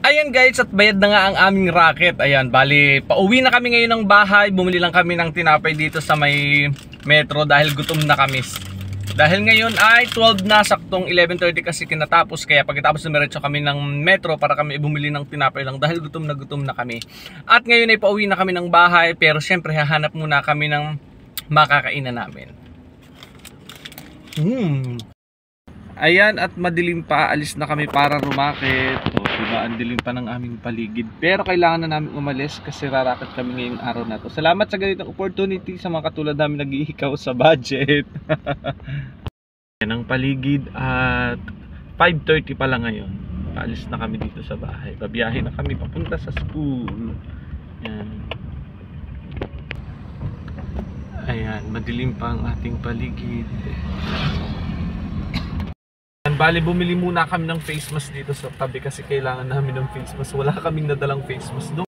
Ayan guys, at bayad na nga ang aming racket. Ayan, bali, pauwi na kami ngayon ng bahay. Bumili lang kami ng tinapay dito sa may metro dahil gutom na kami. Dahil ngayon ay 12 na, saktong 11:30 kasi kinatapos. Kaya pagkatapos dumiretso kami ng metro para kami bumili ng tinapay lang dahil gutom na kami. At ngayon ay pauwi na kami ng bahay, pero syempre hahanap muna kami ng makakainan namin. Ayan, at madilim pa, alis na kami para rumakit. O, diba, ang dilim pa ng aming paligid. Pero kailangan na namin umalis kasi rarakit kami ngayong araw na to. Salamat sa ganitong opportunity sa mga katulad namin nag-iikaw sa budget. Yan ang paligid at 5:30 pa lang ngayon. Paalis na kami dito sa bahay. Babiyahe na kami papunta sa school. Yan. Ayan, madilim pa ang ating paligid. Bali, bumili muna kami ng face mask dito sa tabi kasi kailangan namin ng face mask. Wala kaming nadalang face mask doon.